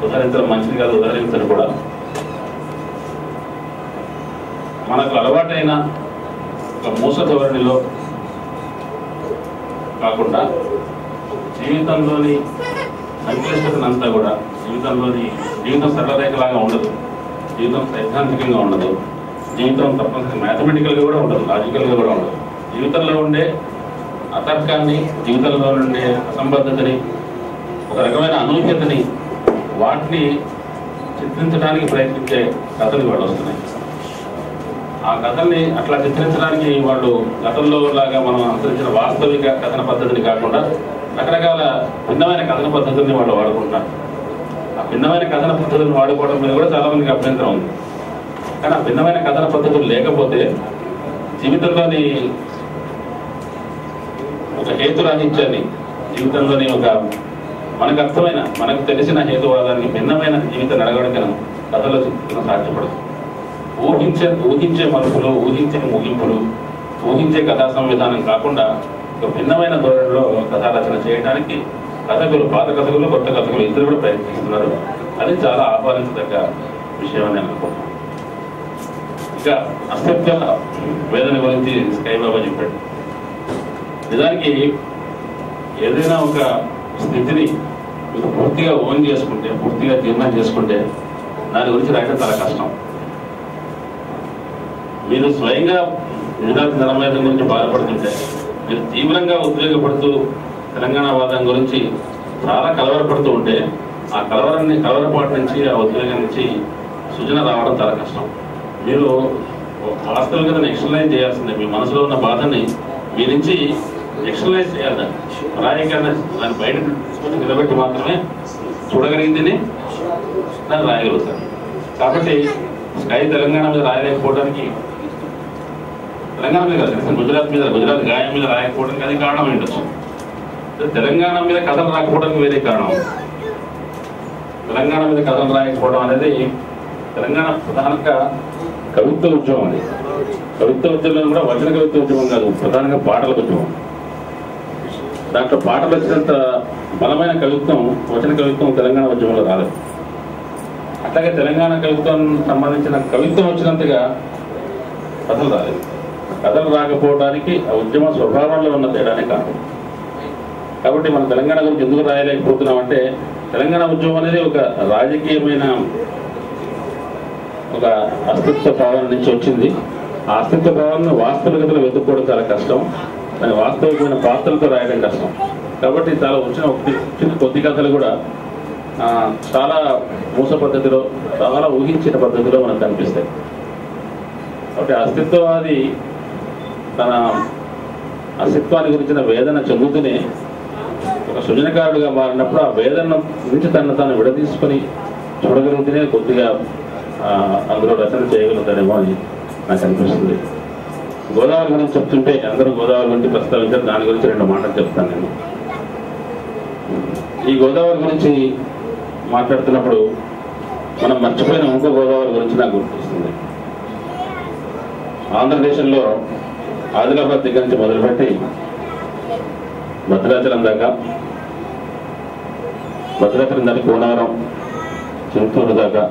ఉదహరించడం మంచిది కాదు, ఉదహరించడం కూడా. మనకు అలవాటైన ఒక మూస ధోరణిలో కాకుండా జీవితంలోని సంక్లిష్టతనంతా కూడా, జీవితం సరళరేఖలాగా ఉండదు, జీవితం సైద్ధాంతికంగా ఉండదు, జీవితం తప్పనిసరి మ్యాథమెటికల్గా కూడా ఉండదు, లాజికల్గా కూడా ఉండదు. జీవితంలో ఉండే అతర్కాన్ని, జీవితంలో ఉండే అసంబద్ధతని, ఒక రకమైన అనూహ్యతని, వాటిని చిత్రించడానికి ప్రయత్నించే కథలు వాళ్ళు వస్తున్నాయి. ఆ కథల్ని అట్లా చిత్రించడానికి వాళ్ళు గతంలో లాగా మనం అనుసరించిన వాస్తవిక కథన పద్ధతిని కాకుండా రకరకాల భిన్నమైన కథన పద్ధతుల్ని వాళ్ళు వాడుకుంటున్నారు. ఆ భిన్నమైన కథన పద్ధతులను వాడుకోవడం మీద కూడా చాలా మందికి అభ్యంతరం ఉంది. కానీ ఆ భిన్నమైన కథన పద్ధతులు లేకపోతే జీవితంలోని ఒక హేతురాహిత్యాన్ని, జీవితంలోని ఒక మనకు అర్థమైన, మనకు తెలిసిన హేతువాదానికి భిన్నమైన జీవితం నడవడం కథలో చిత్రం సాధ్యపడదు. ఊహించే మలుపులు, ఊహించే ముగింపులు, ఊహించే కథా సంవిధానం కాకుండా ఒక భిన్నమైన ధోరణిలో కథా రచన చేయడానికి కథకులు, పాత కథకులు, కొత్త కథకులు ఇద్దరు కూడా ప్రయత్నిస్తున్నారు. అది చాలా ఆహ్వానించదగ్గ విషయం అని నేను అనుకుంటున్నాను. ఇక అస్తిత్వ వేదన గురించి స్కైబాబా చెప్పాడు. నిజానికి ఏదైనా ఒక స్థితిని మీరు పూర్తిగా ఓన్ చేసుకుంటే, పూర్తిగా జీర్ణం చేసుకుంటే దాని గురించి రాయడం చాలా కష్టం. మీరు స్వయంగా గుజరాత్ నరమేధం గురించి బాధపడుతుంటే, మీరు తీవ్రంగా ఉద్వేగపడుతూ తెలంగాణ వాదం గురించి చాలా కలవరపడుతూ ఉంటే, ఆ కలవరపాటు నుంచి, ఆ ఉద్వేగం నుంచి సృజన రావడం చాలా కష్టం. మీరు వాస్తవికతను ఎక్స్టర్నలైజ్ చేయాల్సిందే. మీ మనసులో ఉన్న బాధని మీ నుంచి ఎక్స్టర్నలైజ్ చేయాలి. రాయకన్నా దాన్ని బయట నిలబెట్టి మాత్రమే చూడగలిగిందని దాన్ని రాయగలుగుతారు. కాబట్టి స్కై తెలంగాణ మీద రాయలేకపోవడానికి, తెలంగాణ మీద కాదు, గుజరాత్ గాయం మీద రాయకపోవడానికి అది కారణం ఏంటొచ్చు. తెలంగాణ మీద కథలు రాకపోవడానికి వేరే కారణం. తెలంగాణ మీద కథలు రాయకపోవడం అనేది తెలంగాణ ప్రధానంగా కవిత్వ ఉద్యమం. అది కవిత్వ ఉద్యమంలో కూడా వచన కవిత్వ ఉద్యమం కాదు, ప్రధానంగా పాటల ఉద్యమం. దాంట్లో పాటలు వచ్చినంత బలమైన కవిత్వం, వచన కవిత్వం తెలంగాణ ఉద్యమంలో రాలేదు. అట్లాగే తెలంగాణ కవిత్వం సంబంధించిన కవిత్వం వచ్చినంతగా కథలు రాలేదు. కథలు రాకపోవడానికి ఆ ఉద్యమ స్వభావంలో ఉన్న తేడానే కాదు. కాబట్టి మనం తెలంగాణ గురించి ఎందుకు రాయలేకపోతున్నాం అంటే, తెలంగాణ ఉద్యమం అనేది ఒక రాజకీయమైన ఒక అస్తిత్వ భావన నుంచి వచ్చింది. ఆ అస్తిత్వ భావనను వాస్తవికతలో వెతుక్కోవడం చాలా కష్టం. దాని వాస్తవికమైన పాత్రలతో రాయడం కష్టం. కాబట్టి చాలా వచ్చిన కొద్ది కథలు కూడా చాలా మూస పద్ధతిలో, చాలా ఊహించిన పద్ధతిలో మనకు కనిపిస్తాయి. కాబట్టి అస్తిత్వవాది తన అస్తిత్వాన్ని గురించిన వేదన చెందుతూనే ఒక సృజనకారుడిగా మారినప్పుడు ఆ వేదన నుంచి తాను విడదీసుకొని చూడగలిగితేనే కొద్దిగా అందులో రచన చేయగలుగుతాడేమో అని నాకు అనిపిస్తుంది. గోదావరి గురించి చెప్తుంటే అందరూ గోదావరి గురించి ప్రస్తావించారు. దాని గురించి 2 మాటలు చెప్తాను నేను. ఈ గోదావరి గురించి మాట్లాడుతున్నప్పుడు మనం మర్చిపోయిన ఇంకో గోదావరి గురించి నాకు గుర్తొస్తుంది. ఆంధ్రదేశంలో ఆదిలాబాద్ దగ్గర నుంచి మొదలుపెట్టి భద్రాచలం దాకా, భద్రాచలం దాటి కోనవరం, చిత్తూరు దాకా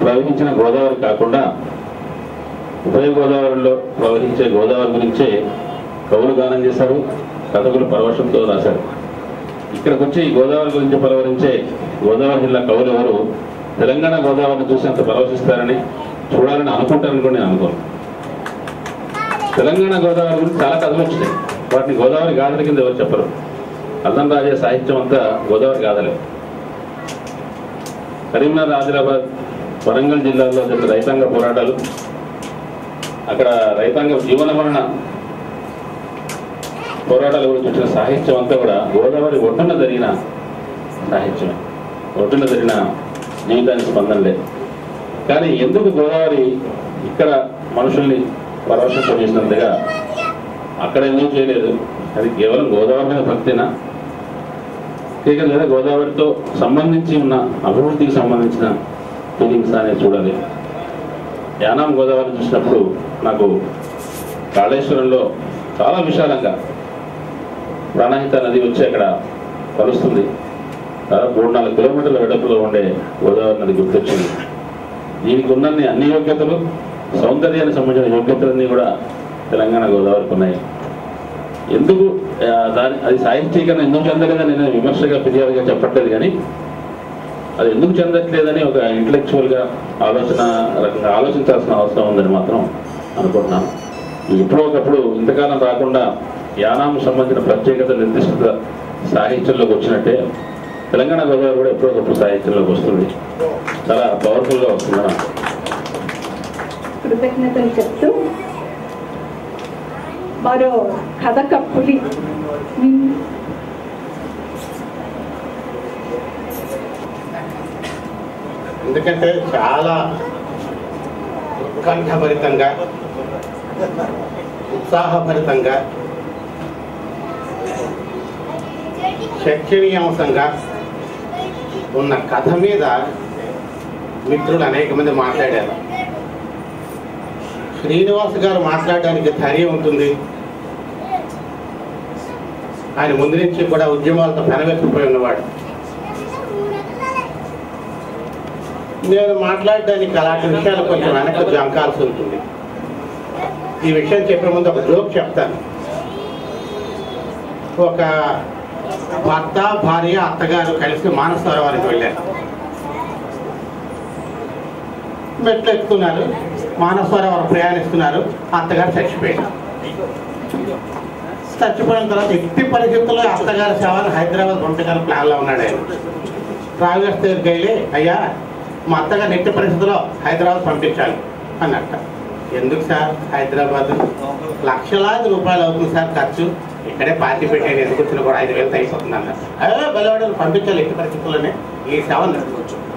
ప్రవహించిన గోదావరి కాకుండా ఉభయ గోదావరిలో ప్రవహించే గోదావరి గురించే కవులు గానం చేశారు, కథకులు పరవశంతో రాశారు. ఇక్కడికి వచ్చి గోదావరి గురించి పరవరించే గోదావరి జిల్లా కవులు ఎవరు తెలంగాణ గోదావరిని చూసి అంత పరవశిస్తారని, చూడాలని అనుకుంటారని కూడా నేను అనుకోను. తెలంగాణ గోదావరి గురించి చాలా కథలు వచ్చినాయి. వాటిని గోదావరి గాథల కింద ఎవరు చెప్పరు. అల్లం రాజే సాహిత్యం అంతా గోదావరి గాథలే. కరీంనగర్, ఆదిలాబాద్, వరంగల్ జిల్లాల్లో జరిగిన రైతాంగ పోరాటాలు, అక్కడ రైతాంగ జీవన మరణ పోరాటాల గురించి వచ్చిన సాహిత్యం అంతా కూడా గోదావరి ఒడ్డున జరిగిన సాహిత్యమే, ఒడ్డున జరిగిన జీవితానికి స్పందన లేదు. కానీ ఎందుకు గోదావరి ఇక్కడ మనుషుల్ని పరవశం చేసినంతగా అక్కడ ఎందుకు చేయలేదు? అది కేవలం గోదావరి మీద భక్తినా, లేదా గోదావరితో సంబంధించి ఉన్న అభివృద్ధికి సంబంధించిన ఫీలింగ్స్ అనేది చూడాలి. యానాం గోదావరి చూసినప్పుడు నాకు కాళేశ్వరంలో చాలా విశాలంగా ప్రాణహిత నది వచ్చి అక్కడ కలుస్తుంది. 3-4 కిలోమీటర్ల వెడపులో ఉండే గోదావరి నది గుర్తొచ్చింది. దీనికి ఉన్న అన్ని యోగ్యతలు, సౌందర్యానికి సంబంధించిన యోగ్యతలన్నీ కూడా తెలంగాణ గోదావరికి ఉన్నాయి. ఎందుకు అది సాహిత్యీకరణ ఎందుకు చెందలేదని నేను విమర్శగా ఫిర్యాదుగా చెప్పట్లేదు, కానీ అది ఎందుకు చెందట్లేదని ఒక ఇంటలెక్చువల్గా రకంగా ఆలోచించాల్సిన అవసరం ఉందని మాత్రం అనుకుంటున్నాను. ఎప్పుడో ఒకప్పుడు ఇంతకాలం రాకుండా యానాంకు సంబంధించిన ప్రత్యేకత నిర్దిష్ట సాహిత్యంలోకి వచ్చినట్టే తెలంగాణ గోదావరి కూడా ఎప్పుడో ఒకప్పుడు సాహిత్యంలోకి వస్తుంది. చాలా పవర్ఫుల్గా వస్తుందా. కృతజ్ఞతలు చెప్తూ మరో కథ కప్పులి ఎందుకంటే చాలా ఉత్కంఠభరితంగా, ఉత్సాహభరితంగా, చర్చనీయాంశంగా ఉన్న కథ మీద మిత్రులు అనేక మంది మాట్లాడారు. శ్రీనివాస్ గారు మాట్లాడడానికి ధైర్యం ఉంటుంది. ఆయన ముందు నుంచి కూడా ఉద్యమాలతో పెనవేసుకుపోయి ఉన్నవాడు. నేను మాట్లాడడానికి అలాంటి విషయాలు కొంచెం వెనక్కి జంకాల్సి ఉంటుంది. ఈ విషయం చెప్పే ముందు ఒక జోక్ చెప్తాను. ఒక భర్త, భార్య, అత్తగారు కలిసి మానస సరోవరానికి వెళ్ళారు. మెట్లు ఎక్కుతున్నారు, మానస సరోవరం ప్రయాణిస్తున్నారు. అత్తగారు చచ్చిపోయారు. చచ్చిపోయిన తర్వాత ఎట్టి పరిస్థితుల్లో అత్తగారి సేవలు హైదరాబాద్ పంపించాలని ప్లాన్లో ఉన్నాడు ఆయన. ట్రావెలర్స్ దగ్గరికి వెళ్ళి, అయ్యా మా అత్తగారు ఎట్టి పరిస్థితుల్లో హైదరాబాద్ పంపించాలి అన్నట్ట. ఎందుకు సార్ హైదరాబాద్? లక్షలాది రూపాయలు అవుతుంది సార్ ఖర్చు, ఇక్కడే పార్టీ పెట్టాను, ఎందుకు వచ్చినా కూడా 5,000 అయిపోతుంది అన్నారు. అదే బలవాడని పంపించాలి ఎట్టి పరిస్థితుల్లోనే. ఈ సేవలు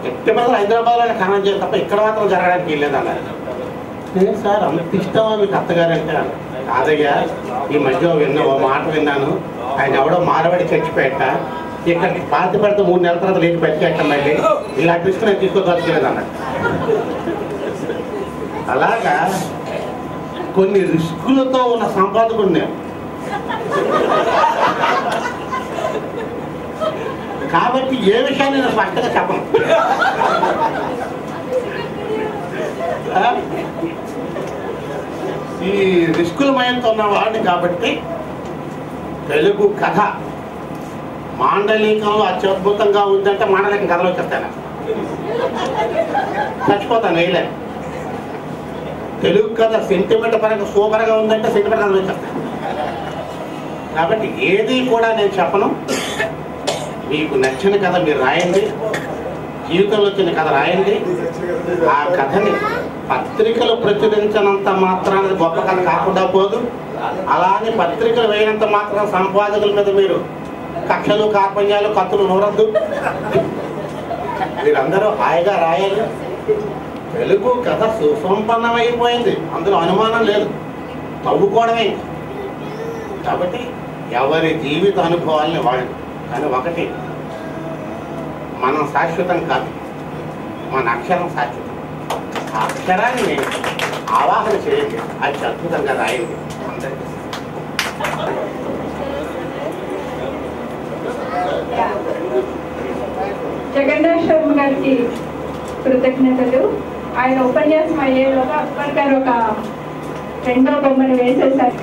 ఎట్టి పరిస్థితులు హైదరాబాద్లోనే ఖననం చేయాలి తప్ప ఇక్కడ మాత్రం జరగడానికి వెళ్ళేదన్నారు. లేదు సార్, అంత ఇష్టమా మీకు అత్తగారు అంటే? కాదయ్యా, ఈ మధ్య ఓ మాట విన్నాను, ఆయన ఎవడో మారవాడి చచ్చిపోయాట, ఇక్కడ పార్టీ పెడితే 3 నెలల తర్వాత లేచి పెట్టేట, మళ్ళీ ఇలాంటి రిస్క్ నేను తీసుకోదలుచుకోలేదు అన్నాడు. అలాగా కొన్ని రిస్కులతో ఉన్న సంపాదకుడు నేను. కాబట్టి ఏ విషయాన్ని నేను స్పష్టంగా చెప్పను. ఈ రిస్కుల మయంతో ఉన్న వాడిని కాబట్టి తెలుగు కథ మాండలికంలో అత్యద్భుతంగా ఉందంటే మాండలికం కథలో చెప్తాను, చచ్చిపోతాను వేయలేను. తెలుగు కథ సెంటిమెంట్ పరంగా సూపర్గా ఉందంటే సెంటిమెంట్ కథలో చెప్తాను. కాబట్టి ఏది కూడా నేను చెప్పను. మీకు నచ్చిన కథ మీరు రాయండి, జీవితంలో వచ్చిన కథ రాయండి. ఆ కథని పత్రికలు ప్రచురించినంత మాత్రాన్ని గొప్ప కథ కాకుండా పోదు. అలానే పత్రికలు వేయనంత మాత్రం సంపాదకుల మీద మీరు కక్షలు, కార్పణ్యాలు, కత్తులు నూరద్దు. మీరందరూ హాయిగా రాయాలి. తెలుగు కథ సుసంపన్నమైపోయింది, అందులో అనుమానం లేదు, తవ్వుకోవడమే. కాబట్టి ఎవరి జీవిత అనుభవాల్ని వాళ్ళు. కానీ ఒకటి, మనం శాశ్వతం కాదు, మన అక్షరం శాశ్వతం. ఆ అక్షరాన్ని ఆవాహన చేయండి, అది అద్భుతంగా రాయండి. అందరికీ జగన్నాథ్ శర్మ గారికి కృతజ్ఞతలు. ఆయన ఉపన్యాసం అయ్యేలోగా అక్బర్ గారు ఒక 2వ బొమ్మను వేసేశారు.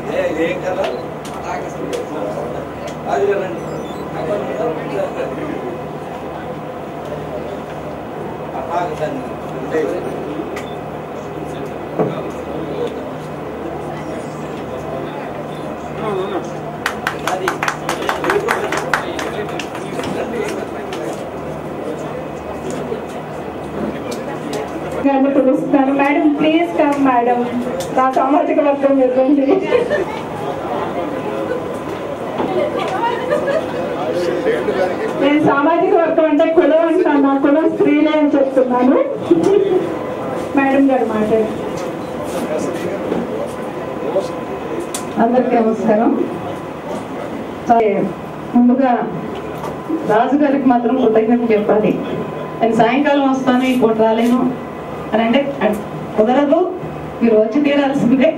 పిలుస్తున్నారు. మేడం ప్లీజ్ కమ్ మేడం, నా సామాజిక వర్గం ఇవ్వండి. నేను సామాజిక వర్గం అంటే కులం అంటాను, నా కులం స్త్రీలే అని చెప్తున్నాను. మేడం గారు మాట్లాడు. అందరికీ నమస్కారం. ముందుగా రాజుగారికి మాత్రం కృతజ్ఞత చెప్పాలి. నేను సాయంకాలం వస్తాను, ఈ పూట రాలేను అని అంటే కుదరదు, మీరు వచ్చి తీరాల్సిందే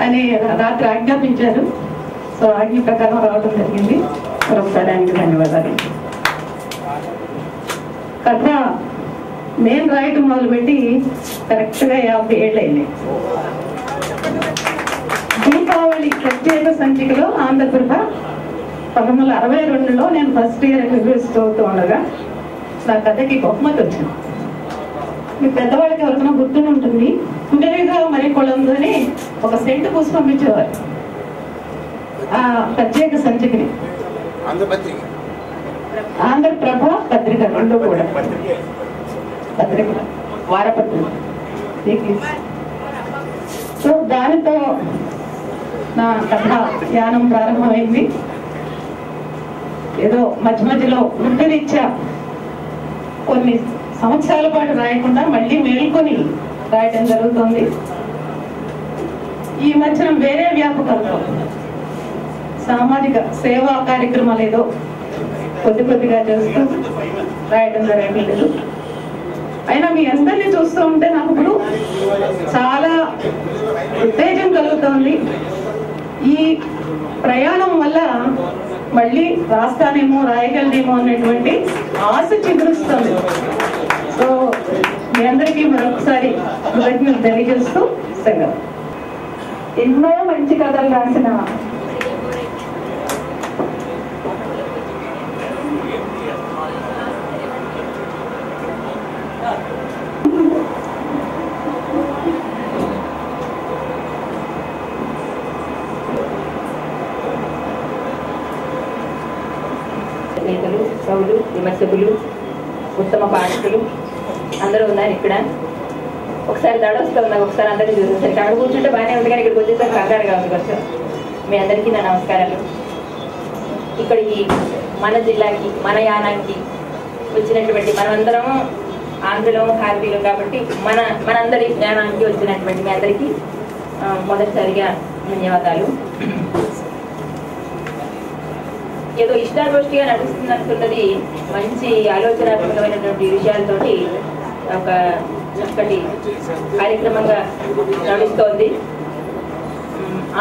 అని రాత్రి ఆజ్ఞాపించారు. సో ఆజ్ఞ ప్రకారం రావడం జరిగింది. మరొకసారి ఆయనకి ధన్యవాదాలు. కథ నేను రాయటం మొదలుపెట్టి కరెక్ట్గా 50 ఏళ్ళు అయినాయి. దీపావళి ప్రత్యేక సంచికలో ఆంధ్రప్రభ 1962లో నేను ఫస్ట్ ఇయర్ రివ్యూస్ చదువుతూ ఉండగా నా కథకి బహుమతి వచ్చింది. మీ పెద్దవాళ్ళకి ఎవరికైనా గుర్తుని ఉంటుంది, ఇంటర్వ్యూగా మరి కొలందని ఒక సెంటు పూసి పంపించేవారు ఆ ప్రత్యేక సంచికని. ఆంధ్రప్రభ పత్రిక రెండు కూడా పత్రిక వారపత్రిక. సో దానితో నా కథ ధ్యానం ప్రారంభమైంది. ఏదో మధ్య మధ్యలో వృత్తిరీత్యా కొన్ని సంవత్సరాల పాటు రాయకుండా మళ్ళీ మేల్కొని రాయటం జరుగుతుంది. ఈ మధ్యన వేరే వ్యాపకాలతో సామాజిక సేవా కార్యక్రమాలు ఏదో కొద్ది కొద్దిగా చేస్తూ రాయటం జరగట్లేదు. అయినా మీ అందరినీ చూస్తూ ఉంటే నాకు ఇప్పుడు చాలా ఉత్తేజం కలుగుతోంది. ఈ ప్రయాణం వల్ల మళ్ళీ రాస్తానేమో రాయగలనేమో అనేటువంటి ఆశ చిగురుస్తుంది. సో మీ అందరికీ మరొకసారి కృతజ్ఞతలు తెలియజేస్తూ సెలవు. ఎన్నో మంచి కథలు రాసిన నేతలు, కవులు, విమర్శకులు, ఉత్తమ పాఠకులు అందరూ ఉన్నారు ఇక్కడ. ఒకసారి దడొస్తూ ఉన్నారు, ఒకసారి అందరినీ చూసేసరికి అక్కడ కూర్చుంటే బాగానే ఉంది, కానీ ఇక్కడికి వచ్చేసరికి కంగారుగా ఉంది కొంచెం. మీ అందరికీ నా నమస్కారాలు. ఇక్కడికి మన జిల్లాకి, మన యానానికి వచ్చినటువంటి మనమందరం ఆంధ్రలో భారతీయులు కాబట్టి మనందరి యానానికి వచ్చినటువంటి మీ అందరికీ మొదటిసారిగా ధన్యవాదాలు. ఏదో ఇష్టాగోష్ఠిగా నడుస్తున్నట్టున్నది మంచి ఆలోచనాత్మకమైనటువంటి విషయాలతోటి ఒక చక్కటి కార్యక్రమంగా నడుస్తోంది.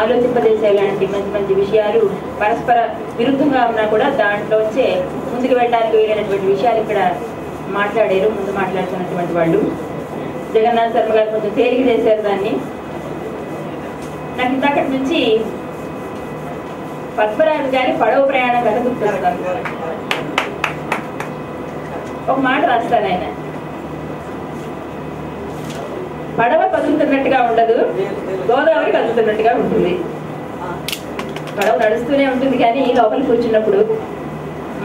ఆలోచింపజేసేలాంటి మంచి మంచి విషయాలు పరస్పర విరుద్ధంగా ఉన్నా కూడా దాంట్లోంచే ముందుకు వెళ్ళడానికి వీలైనటువంటి విషయాలు ఇక్కడ మాట్లాడారు. ముందు మాట్లాడుతున్నటువంటి వాళ్ళు జగన్నాథ్ శర్మ గారు కొంచెం తేలిక చేశారు దాన్ని. నాకు ఇంతకటి నుంచి పద్మరాజు గారి పడవ ప్రయాణం కథ గుర్తొస్తాను. ఒక మాట రాస్తాను ఆయన, పడవ కదులుతున్నట్టుగా ఉండదు, గోదావరి కదులుతున్నట్టుగా ఉంటుంది. పడవ నడుస్తూనే ఉంటుంది కానీ లోపల కూర్చున్నప్పుడు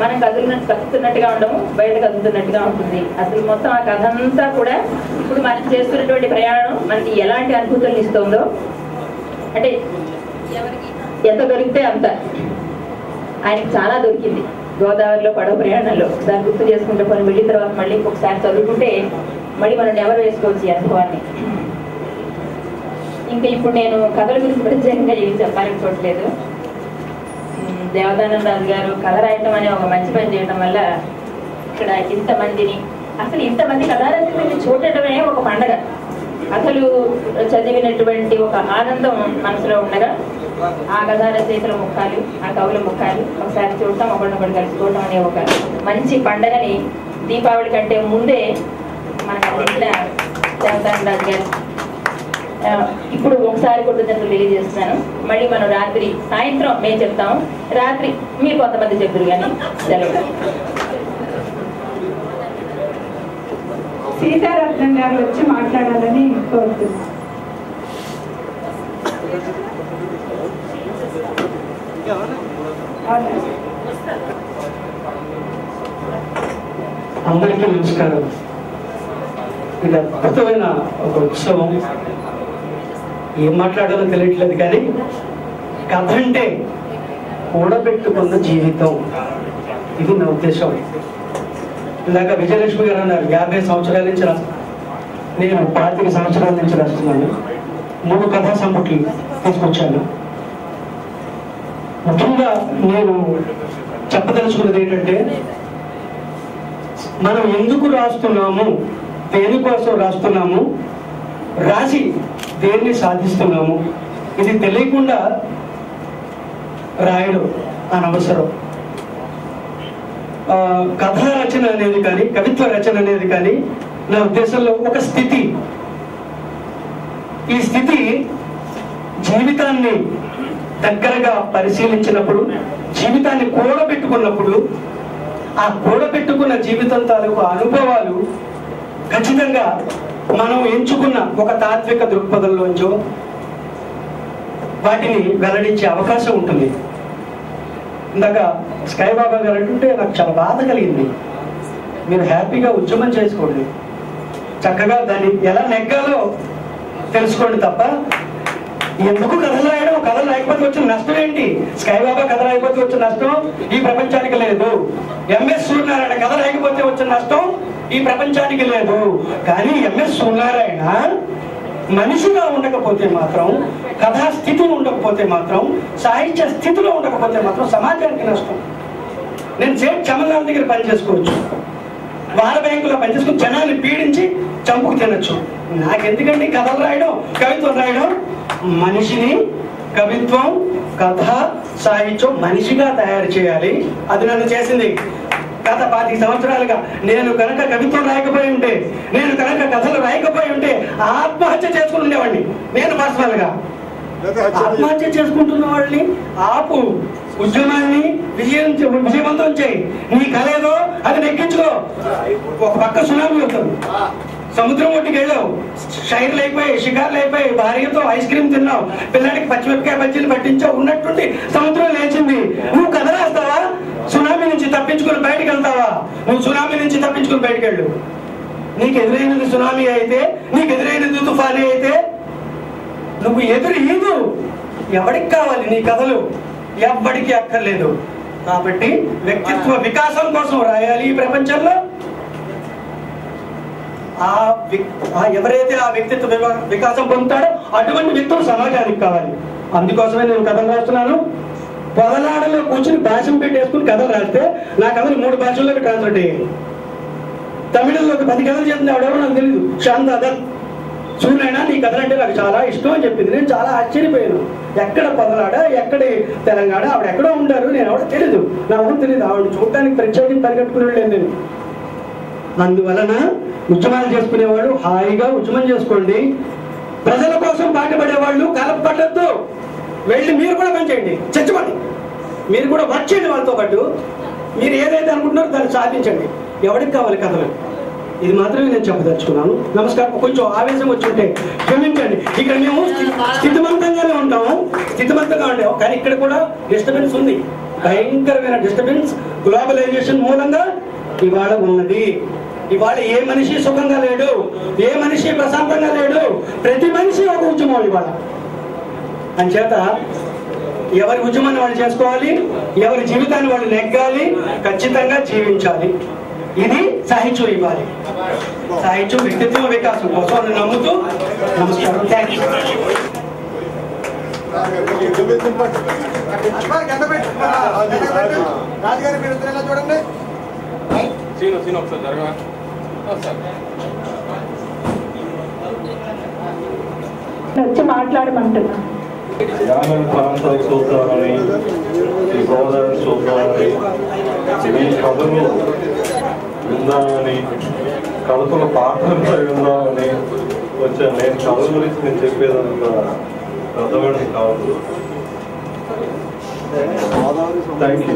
మనం కదులుతున్నట్టుగా ఉండము, బయట కదులుతున్నట్టుగా ఉంటుంది. అసలు మొత్తం ఆ కథ అంతా కూడా ఇప్పుడు మనం చేస్తున్నటువంటి ప్రయాణం మనకి ఎలాంటి అనుభూతులు ఇస్తుందో, అంటే ఎంత దొరికితే అంత. ఆయనకి చాలా దొరికింది గోదావరిలో పడవ ప్రయాణంలో. ఒకసారి గుర్తు చేసుకుంటే కొన్ని వెళ్ళిన తర్వాత మళ్ళీ ఇంకొకసారి చదువుకుంటే మళ్ళీ మనం ఎవరు వేసుకోవచ్చు ఈ అనుభవాన్ని. ఇంకా ఇప్పుడు నేను కథల గురించి ప్రత్యేకంగా ఏమి చెప్పాలనుకోవట్లేదు. దేవదానంద రాజు గారు కథ రాయటం అనే ఒక మంచి పని చేయడం వల్ల ఇక్కడ ఇంతమందిని, అసలు ఇంతమంది కథారచనని చూడటమే ఒక పండగ. కథలు చదివినటువంటి ఒక ఆనందం మనసులో ఉండగా ఆ కథా రచయితల ముఖాలు, ఆ కవుల ముఖాలు ఒకసారి చూడటం, ఒకరినొకరు కలుసుకోవటం అనే ఒక మంచి పండగని దీపావళి కంటే ముందే మనకు అందించిన దేవదానంద రాజు గారు ఇప్పుడు ఒకసారి కృతజ్ఞతలు తెలియజేస్తున్నాను. మళ్ళీ మనం రాత్రి, సాయంత్రం మేము చెప్తాము, రాత్రి మీరు కొంతమంది చెప్తారు కానీ సెలవు. సీతారత్నం గారు వచ్చి మాట్లాడాలని కోరుతున్నాను. అందరికీ నమస్కారం. ఇది అద్భుతమైన ఒక ఉత్సవం. ఏం మాట్లాడాలో తెలియట్లేదు కానీ కథ అంటే కూడబెట్టుకున్న జీవితం, ఇది నా ఉద్దేశం. ఇందాక విజయలక్ష్మి గారు అన్నారు 50 సంవత్సరాల నుంచి నేను 25 సంవత్సరాల నుంచి రాస్తున్నాను. 3 కథా సంపుట్లు తీసుకొచ్చాను. ముఖ్యంగా నేను చెప్పదలుచుకున్నది ఏంటంటే, మనం ఎందుకు రాస్తున్నాము, దేనికోసం రాస్తున్నాము, రాసి దేన్ని సాధిస్తున్నాము, ఇది తెలియకుండా రాయడం అనవసరం. కథా రచన అనేది కానీ కవిత్వ రచన అనేది కానీ నా ఉద్దేశంలో ఒక స్థితి. ఈ స్థితి జీవితాన్ని దగ్గరగా పరిశీలించినప్పుడు, జీవితాన్ని కూడబెట్టుకున్నప్పుడు, ఆ కూడబెట్టుకున్న జీవితం తాలూకు అనుభవాలు ఖచ్చితంగా మనం ఎంచుకున్న ఒక తాత్విక దృక్పథంలోంచో వాటిని వెల్లడించే అవకాశం ఉంటుంది. ఇందాక స్కై బాబా గారు అంటుంటే నాకు చాలా బాధ కలిగింది. మీరు హ్యాపీగా ఉద్యమం చేసుకోండి, చక్కగా దాన్ని ఎలా నెగ్గాలో తెలుసుకోండి తప్ప ఎందుకు కథలు రాయడం? కథలు రాయకపోతే వచ్చిన నష్టం ఏంటి? స్కై బాబా కథ రాయకపోతే వచ్చిన నష్టం ఈ ప్రపంచానికి లేదు. ఎంఎస్ సూర్యనారాయణ కథ రాయకపోతే వచ్చిన నష్టం ఈ ప్రపంచానికి లేదు. కానీ ఎంఎస్ సూర్యనారాయణ మనిషిగా ఉండకపోతే మాత్రం, కథా స్థితి ఉండకపోతే మాత్రం, సాహిత్య స్థితిలో ఉండకపోతే మాత్రం సమాజానికి నష్టం. నేను సేట్ చమన్లాల్ దగ్గర పనిచేసుకోవచ్చు, వార బ్యాంకులో పనిచేసుకుని జనాన్ని పీడించి చంపుకు తినొచ్చు. నాకెందుకండి కథలు రాయడం, కవిత్వం రాయడం? మనిషిని కవిత్వం, కథ, సాహిత్యం మనిషిగా తయారు చేయాలి. అది నన్ను చేసింది. గత 25 సంవత్సరాలుగా నేను కనుక కవిత్వం రాయకపోయి ఉంటే, నేను కనుక కథలు రాయకపోయి ఉంటే ఆత్మహత్య చేసుకుని ఉండేవాడిని. నేను పర్సనల్ గా ఆత్మహత్య చేసుకుంటున్న వాళ్ళని ఆపు, ఉద్యమాన్ని విజయవంతం చేయి. నీ కళ ఏదో అది నెక్కించుకో. ఒక పక్క సునామీ వస్తుంది, సముద్రం ఒడ్డుకి వెళ్ళావు, షైర్లు అయిపోయి, షికార్లు అయిపోయి, భార్యతో ఐస్ క్రీమ్ తిన్నావు, పిల్లాడికి పచ్చిమిరపకాయ బజ్జీలు పట్టించావు, ఉన్నట్టుండి సముద్రం లేచింది. నువ్వు కథ రాస్తావా? సునామీ నుంచి తప్పించుకుని బయటకు వెళ్తావా? నువ్వు సునామీ నుంచి తప్పించుకుని బయటకు వెళ్ళు. నీకు ఎదురైనది సునామీ అయితే, నీకు ఎదురైనది తుఫానీ అయితే నువ్వు ఈదు. ఎవడికి కావాలి నీ కథలు? ఎవ్వడికి అక్కర్లేదు. కాబట్టి వ్యక్తిత్వ వికాసం కోసం రాయాలి ఈ ప్రపంచంలో. ఎవరైతే ఆ వ్యక్తిత్వ వికాసం పొందుతాడో అటువంటి వ్యక్తులు సమాజానికి కావాలి. అందుకోసమే నేను కథలు రాస్తున్నాను. పొదలాడలో కూర్చుని భాషం పెట్టేసుకుని కథలు రాస్తే నా కథలు 3 భాషల్లోకి ట్రాన్స్లేట్ అయ్యాయి. తమిళంలోకి 10 కథలు చేస్తుంది ఎవడెవరో నాకు తెలియదు. శాంతాదత్ సూర్యనారాయణ నీ కథలు అంటే నాకు చాలా ఇష్టం అని చెప్పింది. నేను చాలా ఆశ్చర్యపోయాను. ఎక్కడ పొదలాడ, ఎక్కడ తెలంగాణ, ఆవిడ ఎక్కడో ఉంటారు, నేను ఎవడో తెలీదు, నాకు తెలియదు. ఆవిడ చూడటానికి ప్రత్యేకంగా పరిగెట్టుకుని వెళ్ళాను నేను. అందువలన ఉద్యమాలు చేసుకునేవాళ్ళు హాయిగా ఉద్యమం చేసుకోండి. ప్రజల కోసం పాటుపడేవాళ్ళు కలపబడద్దు. వెళ్ళి మీరు కూడా పనిచేయండి, చచ్చిపోండి. మీరు కూడా వచ్చేయండి వాళ్ళతో పాటు. మీరు ఏదైతే అనుకుంటున్నారో దాన్ని సాధించండి. ఎవరికి కావాలి కథలు? ఇది మాత్రమే నేను చెప్పదలుచుకున్నాను. నమస్కారం. కొంచెం ఆవేశం వచ్చి ఉంటే క్షమించండి. ఇక్కడ మేము స్థితిమంతంగానే ఉంటాము, స్థితిమంతంగా ఉండేవాం. కానీ ఇక్కడ కూడా డిస్టర్బెన్స్ ఉంది, భయంకరమైన డిస్టర్బెన్స్. గ్లోబలైజేషన్ మూలంగా ఇవాళ ఉన్నది. ఇవాళ ఏ మనిషి సుఖంగా లేడు, ఏ మనిషి ప్రశాంతంగా లేడు. ప్రతి మనిషి ఒక ఉద్యమం ఇవాళ. అంచేత ఎవరి ఉద్యమాన్ని వాళ్ళు చేసుకోవాలి, ఎవరి జీవితాన్ని వాళ్ళు నెగ్గాలి, ఖచ్చితంగా జీవించాలి. ఇది సాహిత్యం ఇవ్వాలి. సాహిత్యం వ్యక్తిత్వ వికాసం కోసం అని నమ్ముతూ నమస్కారం. Thank you. వచ్చి మాట్లాడమంటున్నా. యాగం ప్రాంతాలు చూద్దామని, ఈ గోదావరి చూద్దామని, మీ కథలు విందామని, కథల పాఠాలు విందామని వచ్చాను. నేను కథల గురించి నేను చెప్పేదంత పెద్దవాడిని కాదు. Thank you.